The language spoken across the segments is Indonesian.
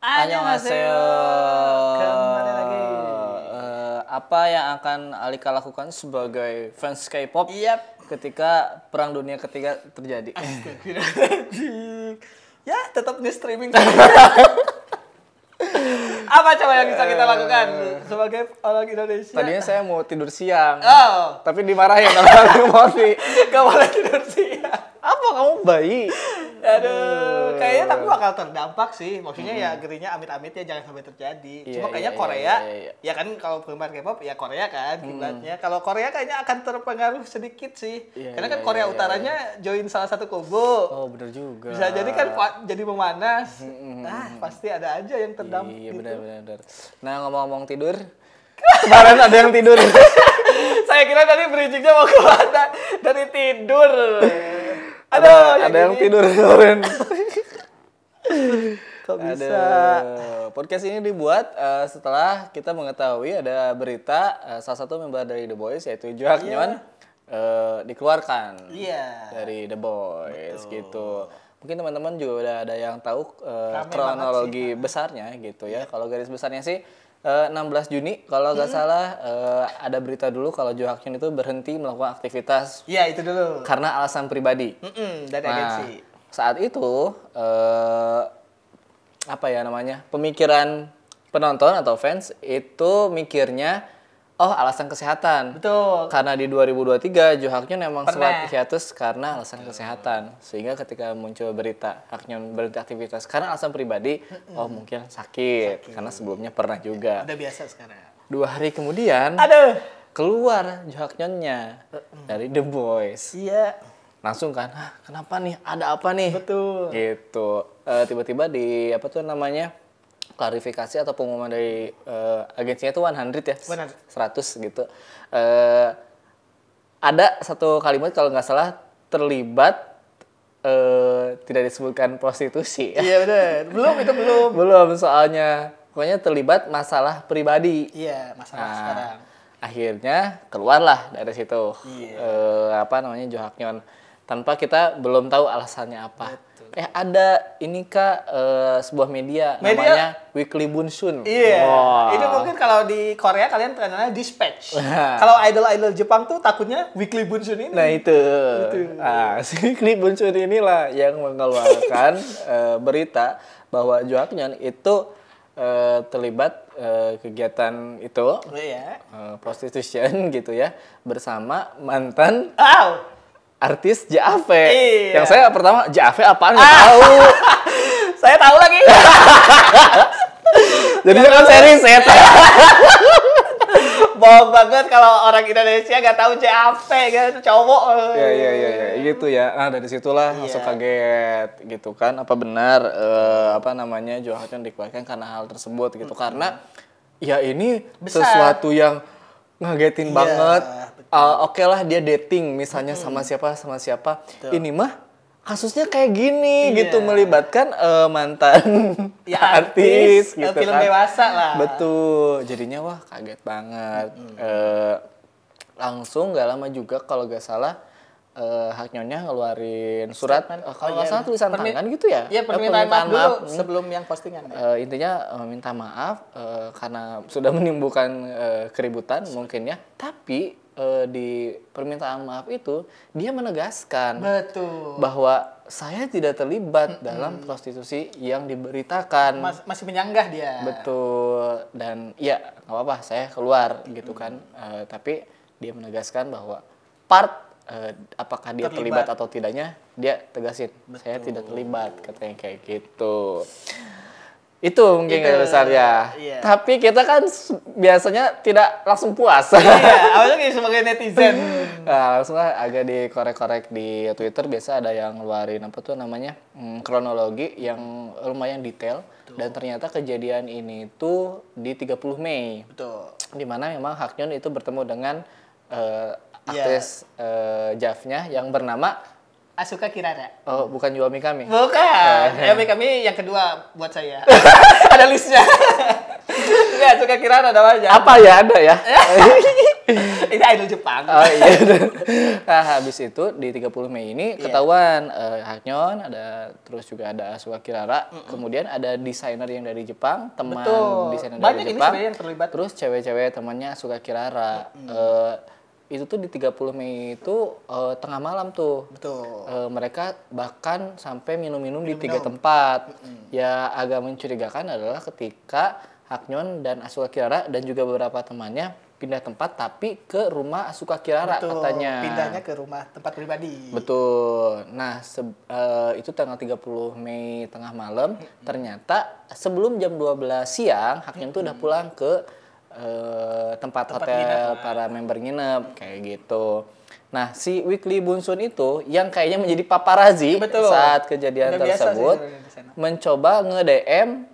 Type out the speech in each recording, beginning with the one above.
Annyeonghaseyo. Kembali lagi. Apa yang akan Alika lakukan sebagai fans K-pop ketika Perang Dunia Ketiga terjadi? Ya, tetap nge-streaming. Apa coba yang bisa kita lakukan sebagai orang Indonesia? Tadinya saya mau tidur siang, Oh, tapi dimarahin sama Moti. gak boleh tidur siang. Apa kamu bayi? Aduh, kayaknya tapi bakal terdampak sih. Maksudnya ya gerinya amit-amit ya jangan sampai terjadi. Iya, Cuma kayaknya iya, Korea, iya. ya kan kalau penggemar K-pop ya Korea kan kiblatnya. Kalau Korea kayaknya akan terpengaruh sedikit sih. Iya, Karena kan iya, Korea iya, Utaranya join salah satu kubu. Oh, bener juga. Bisa jadi kan jadi memanas. Pasti ada aja yang terdampak Iya, gitu. benar. Nah, ngomong-ngomong tidur, kemarin ada yang tidur. Saya kira tadi bridging-nya mau kemana? Dari tidur. ada yang tidur kemarin. Kok bisa? Podcast ini dibuat setelah kita mengetahui ada berita salah satu member dari The Boys yaitu Jo Haknyeon dikeluarkan dari The Boys gitu. Mungkin teman-teman juga udah ada yang tahu kronologi besarnya gitu ya. Kalau garis besarnya sih 16 Juni kalau nggak salah ada berita dulu kalau Jo Haknyeon itu berhenti melakukan aktivitas. Iya, itu dulu. Karena alasan pribadi. Dari agensi. Saat itu apa ya namanya? Pemikiran penonton atau fans itu mikirnya alasan kesehatan. Betul. Karena di 2023 Jo Haknyeon memang Pernah. sempat hiatus karena alasan kesehatan. Sehingga ketika muncul berita Haknyeon berhenti aktivitas karena alasan pribadi, mungkin sakit. Karena sebelumnya pernah juga. Udah biasa sekarang. 2 hari kemudian keluar Jo Haknyeonnya dari The Boys. Iya. Langsung kan, kenapa nih? Ada apa nih? Betul. Gitu. Tiba-tiba di apa tuh namanya? Klarifikasi atau pengumuman dari agensinya itu 100 ya. 100 gitu. Ada satu kalimat kalau nggak salah terlibat tidak disebutkan prostitusi. Iya benar. Belum. Belum soalnya. Pokoknya terlibat masalah pribadi. Iya, masalah sekarang. Akhirnya keluarlah dari situ. Iya. Jo Haknyeon. Tanpa kita belum tahu alasannya apa. Ada ini Kak sebuah media namanya Weekly Bunsun. Iya. Itu mungkin kalau di Korea kalian terkenalnya Dispatch. Kalau idol-idol Jepang tuh takutnya Weekly Bunsun ini. Nah itu. Si Weekly Bunsun inilah yang mengeluarkan berita bahwa Jo Haknyeon itu terlibat kegiatan itu. Prostitution gitu ya. Bersama mantan artis JAV. Yang saya pertama JAV apaan nggak tahu. Saya tahu lagi. Jadi kan saya riset. Bohong banget kalau orang Indonesia nggak tahu JAV kan cowok. Iya gitu ya. Nah dari situlah langsung kaget gitu kan. Apa benar Jo Haknyeon dikeluarkan karena hal tersebut gitu. Karena ya ini sesuatu yang ngagetin banget. Oke lah dia dating misalnya sama siapa. Betul. Ini mah kasusnya kayak gini gitu melibatkan mantan artis gitu film kan. Dewasa lah. Betul. Jadinya wah kaget banget. Langsung gak lama juga kalau gak salah Haknyeonnya ngeluarin surat kalau nggak salah tulisan tangan gitu ya. Iya, permintaan maaf dulu sebelum yang postingan. Intinya minta maaf karena sudah menimbulkan keributan mungkin ya. Tapi di permintaan maaf itu dia menegaskan bahwa saya tidak terlibat dalam prostitusi yang diberitakan. Masih menyanggah dia. Betul. Dan ya nggak apa-apa saya keluar gitu kan. Tapi dia menegaskan bahwa apakah dia terlibat atau tidaknya dia tegasin. Saya tidak terlibat katanya kayak gitu. Itu mungkin besarnya. Iya. Tapi kita kan biasanya tidak langsung puas. Apalagi sebagai netizen. Nah, langsung lah agak dikorek-korek di Twitter. Biasa ada yang ngeluarin kronologi yang lumayan detail. Dan ternyata kejadian ini tuh di 30 Mei. Betul. Dimana memang Haknyeon itu bertemu dengan aktris JAV-nya yang bernama Asuka Kirara. Oh, bukan Yuwa Mikami. Bukan. Mikami yang kedua buat saya. Ada listnya. Enggak, Asuka Kirara namanya. Apa ya ada ya? Ini idol Jepang. Oh iya. Nah, habis itu di 30 Mei ini ketahuan Haknyeon, terus juga ada Asuka Kirara, kemudian ada desainer yang dari Jepang, teman desainer dari Jepang. Banyak yang terlibat. Terus cewek-cewek temannya Asuka Kirara. Itu tuh di 30 Mei itu tengah malam tuh. Betul. Mereka bahkan sampai minum-minum di 3 tempat. Ya agak mencurigakan adalah ketika Haknyeon dan Asuka Kirara dan juga beberapa temannya pindah tempat tapi ke rumah Asuka Kirara. Betul, katanya. Pindahnya ke rumah tempat pribadi. Betul. Nah, itu tanggal 30 Mei tengah malam. Ternyata sebelum jam 12 siang Haknyeon tuh udah pulang ke tempat hotel para member nginep kayak gitu. Nah, si Weekly Bunsun itu yang kayaknya menjadi paparazi saat kejadian tersebut mencoba nge-DM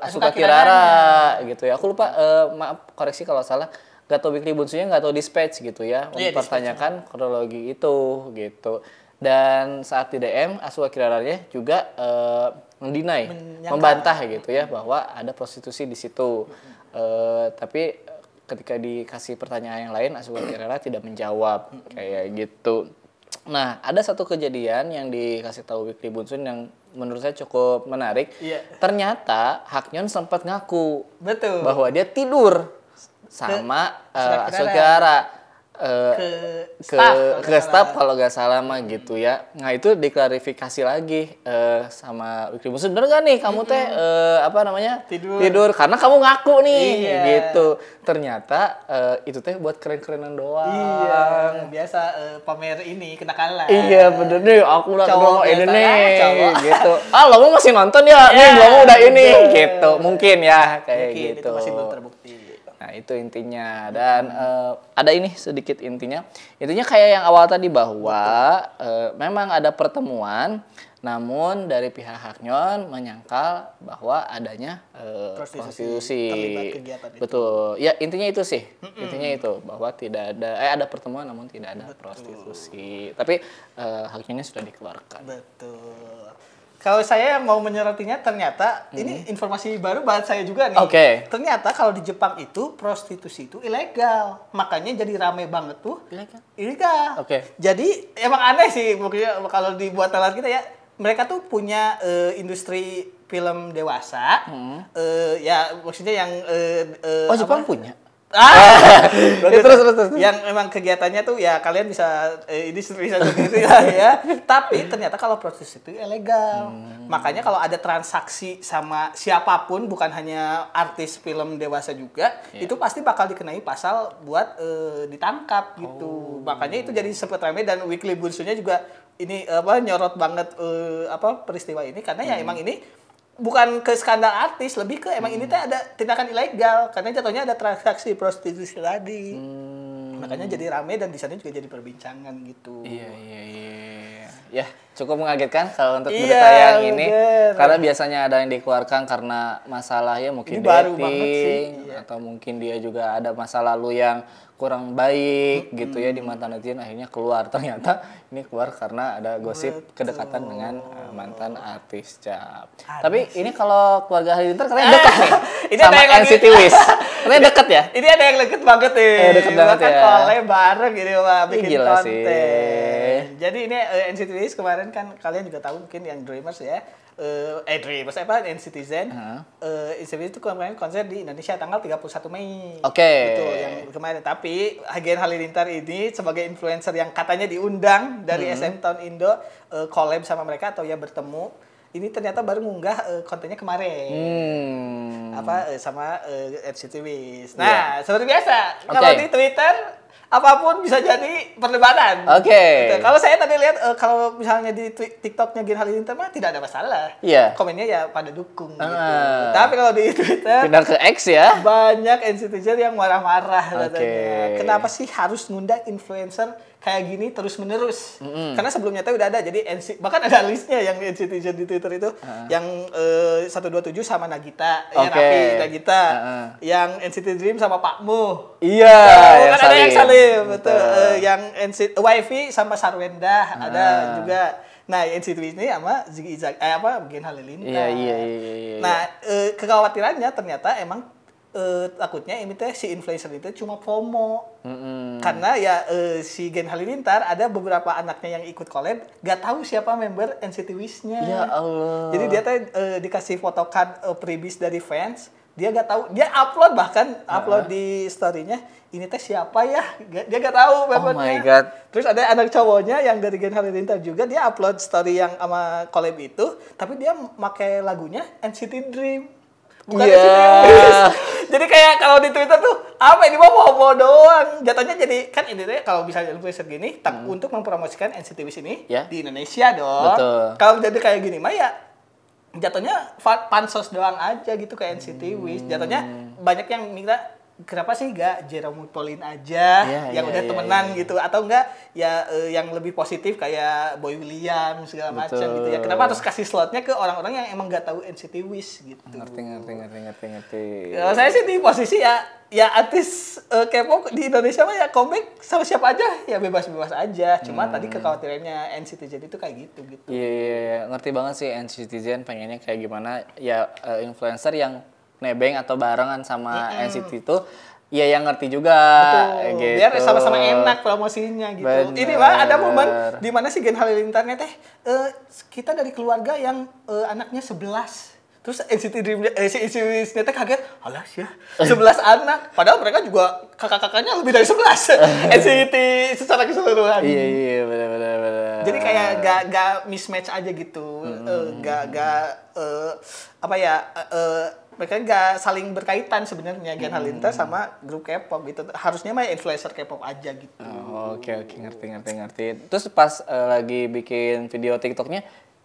Asuka Kirara gitu ya. Aku lupa, maaf koreksi kalau salah. Gak tau Weekly Bunsunnya, gak tau dispatch gitu ya. Mempertanyakan kronologi itu gitu. Dan saat di DM Asuka Kiraranya juga mendinai, membantah gitu ya bahwa ada prostitusi di situ. Tapi ketika dikasih pertanyaan yang lain Asuka Kirara tidak menjawab kayak gitu. Nah, ada satu kejadian yang dikasih tahu Weekly Bunsun yang menurut saya cukup menarik. Ternyata Haknyeon sempat ngaku bahwa dia tidur sama Asuka Kirara ke staff kalau nggak salah mah gitu ya. Nah itu diklarifikasi lagi sama Weekly Bunsun, bener nggak nih kamu teh tidur karena kamu ngaku nih gitu. Ternyata itu teh buat keren-kerenan doang. Iya, biasa pamer ini kenakalan. Iya bener nih, aku udah ngomong ini nih gitu. Lo mau masih nonton ya? Nih belum udah ini gitu. Mungkin ya kayak gitu. Itu masih belum terbukti. Nah itu intinya. Dan ada ini sedikit intinya. Intinya kayak yang awal tadi bahwa memang ada pertemuan, namun dari pihak Haknyeon menyangkal bahwa adanya prostitusi. Betul. Ya intinya itu sih. Intinya itu bahwa tidak ada pertemuan namun tidak ada prostitusi. Tapi Haknyeonnya sudah dikeluarkan. Betul. Kalau saya mau menyerotinya ternyata ini informasi baru buat saya juga nih. Ternyata kalau di Jepang itu prostitusi itu ilegal. Makanya jadi rame banget tuh. Ilegal. Jadi emang aneh sih mungkin kalau dibuat nalar kita ya. Mereka tuh punya industri film dewasa. Ya maksudnya yang Jepang punya? Terus. Yang memang kegiatannya tuh ya kalian bisa bisa gitu ya. Tapi ternyata kalau prostitusi itu ilegal. Makanya kalau ada transaksi sama siapapun bukan hanya artis film dewasa juga, itu pasti bakal dikenai pasal buat ditangkap gitu. Makanya itu jadi sempat ramai dan Weekly Bunsunnya juga ini nyorot banget peristiwa ini karena ya emang ini bukan ke skandal artis, lebih ke emang ini teh ada tindakan ilegal karena jatuhnya ada transaksi prostitusi tadi. Makanya jadi rame dan di sana juga jadi perbincangan gitu. Iya. Ya, cukup mengagetkan kalau untuk berita yang ini karena biasanya ada yang dikeluarkan karena masalah ya mungkin dating atau mungkin dia juga ada masa lalu yang kurang baik gitu ya di mata netizen, akhirnya keluar. Ternyata ini keluar karena ada gosip kedekatan dengan mantan artis Cap. Tapi ini kalau keluarga Halilintar katanya dekat nih sama NCT Wiz. Katanya dekat ya? Ini ada yang deket banget nih. Deket banget ya. Collab bareng gitu bikin gila konten. Sih. Jadi ini NCT Wiz kemarin kan kalian juga tahu mungkin yang Dreamers ya. Dreamers NCTzen. NCT Wiz itu kemarin konser di Indonesia tanggal 31 Mei. Betul yang kemarin. Tapi Gen Halilintar ini sebagai influencer yang katanya diundang dari SM Town Indo collab sama mereka atau ya bertemu. Ini ternyata baru ngunggah kontennya kemarin. Sama NCT Wiz. Nah, seperti biasa kalau di Twitter apapun bisa jadi perdebatan. Kalau saya tadi lihat kalau misalnya di TikToknya Gen Halilintar mah tidak ada masalah. Komennya ya pada dukung gitu. Tapi kalau di Twitter pindah ke X ya. Banyak netizen yang marah-marah katanya. Kenapa sih harus ngundang influencer kayak gini terus-menerus? Karena sebelumnya tuh udah ada. Jadi bahkan ada listnya yang netizen di Twitter itu yang 127 sama Nagita, Raffi Nagita. Yang NCT Dream sama Pak Mu. Kan ada yang saling betul. Yang NCT Wifi sama Sarwenda ada juga. Nah, NCT ini sama Ziggy Gen Halilintar. Iya. Nah, kekhawatirannya ternyata emang takutnya ini teh si influencer itu cuma FOMO. Karena ya si Gen Halilintar ada beberapa anaknya yang ikut collab gak tahu siapa member NCT Wish-nya. Ya Allah. Jadi dia teh dikasih photocard freebies dari fans, dia gak tahu, dia upload di story-nya, ini teh siapa ya? Dia gak tahu membernya. Oh my god. Terus ada anak cowoknya yang dari Gen Halilintar juga, dia upload story yang sama collab itu, tapi dia pakai lagunya NCT Dream. Bukan NCT Wish. Jadi kayak kalau di Twitter tuh apa ini mah FOMO doang. Jatuhnya jadi kan ini tuh kalau misalnya influencer gini untuk mempromosikan NCT Wish ini di Indonesia dong. Betul. Kalau jadi kayak gini mah ya jatuhnya pansos doang aja gitu kayak NCT Wish. Jatuhnya banyak yang minta kenapa sih gak Jerome Pauline aja yang udah temenan gitu, atau enggak ya yang lebih positif kayak Boy William segala macam gitu ya. Kenapa harus kasih slotnya ke orang-orang yang emang gak tahu NCT Wish gitu. Ngerti. Kalau saya sih di posisi ya artis K-pop di Indonesia mah ya comeback sama siapa aja ya bebas-bebas aja. Cuma tadi kekhawatirannya NCTzen itu kayak gitu. Iya, ngerti banget sih NCTzen pengennya kayak gimana ya, influencer yang nebeng atau barengan sama NCT itu ya yang ngerti juga. Betul. Gitu. Biar sama-sama enak promosinya gitu. Bener. Ini mah ada momen di mana si Gen Halilintarnya teh kita dari keluarga yang anaknya 11. Terus NCT Dream si NCT teh kaget, alah ya 11 anak. Padahal mereka juga kakak-kakaknya lebih dari 11. NCT secara keseluruhan. Iya, benar. Jadi kayak gak mismatch aja gitu. Mereka nggak saling berkaitan sebenarnya Gen Halilintar sama grup K-pop gitu. Harusnya mah influencer K-pop aja gitu. Oke, ngerti. Terus pas lagi bikin video TikToknya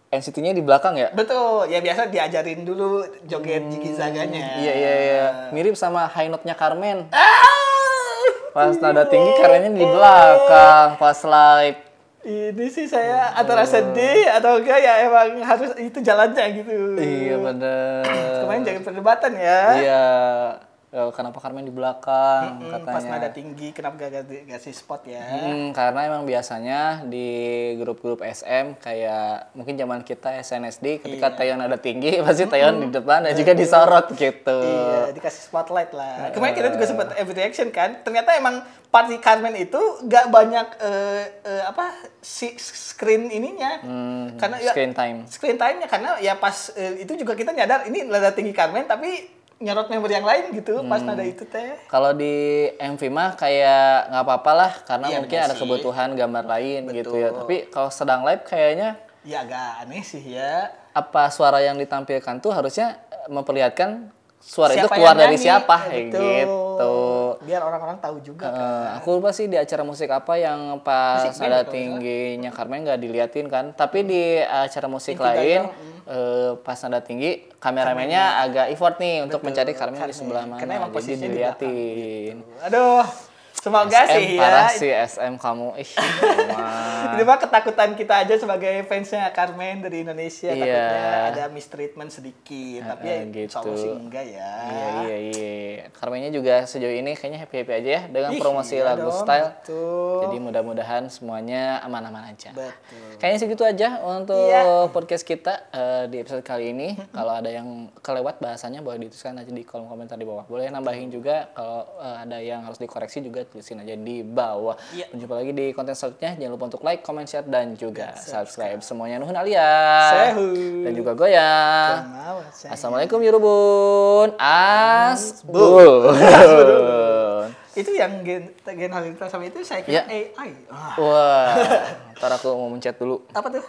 NCT-nya di belakang ya? Betul, ya biasa diajarin dulu joget Jigi Zaganya. Iya. Mirip sama high note-nya Carmen. Pas nada tinggi Carmennya di belakang, pas live. Ini sih saya antara sedih atau enggak ya emang harus itu jalannya gitu. Iya bener. Kemarin jadi perdebatan ya. Iya. Kenapa Carmen di belakang katanya. Pas nada tinggi kenapa gak kasih spot ya? Karena emang biasanya di grup-grup SM kayak mungkin zaman kita SNSD ketika Taeyeon nada tinggi pasti Taeyeon di depan dan juga disorot gitu. Iya, dikasih spotlight lah. Kemarin kita juga sempat every reaction kan. Ternyata emang party Carmen itu gak banyak screen ininya. Karena screen time-nya karena ya pas itu juga kita nyadar ini nada tinggi Carmen tapi nyorot member yang lain gitu pas nada itu teh. Kalau di MV mah kayak nggak apa-apa lah karena mungkin ada kebutuhan gambar lain. Betul. Gitu ya. Tapi kalau sedang live kayaknya ya agak aneh sih ya. Apa suara yang ditampilkan tuh harusnya memperlihatkan suara itu keluar dari siapa gitu. Biar orang-orang tahu juga kan. Aku lupa sih di acara musik apa yang pas nada tingginya Carmen nggak diliatin kan. Tapi di acara musik lain pas nada tinggi kameramennya agak effort nih untuk mencari Carmen di sebelah mana. Jadi diliatin. Aduh. Semoga SM, sih ya. Parah sih SM kamu. Ini mah ketakutan kita aja sebagai fansnya Carmen dari Indonesia. Takutnya ada mistreatment sedikit. Tapi ya gitu. solusi enggak ya. Iya. Carmennya juga sejauh ini kayaknya happy-happy aja ya dengan promosi lagu Style. Betul. Jadi mudah-mudahan semuanya aman-aman aja. Betul. Kayaknya segitu aja untuk podcast kita di episode kali ini. Kalau ada yang kelewat bahasanya boleh dituliskan aja di kolom komentar di bawah. Boleh nambahin juga kalau ada yang harus dikoreksi juga tulisin aja di bawah. Jumpa lagi di konten selanjutnya. Jangan lupa untuk like, comment, share, dan juga subscribe. Semuanya nuhun alia. Dan juga goyang. Assalamualaikum Yurubun. Asbun. Itu yang Gen Halilintar sama itu saya kira AI. Wah, ntar aku mau mencet dulu. Apa tuh?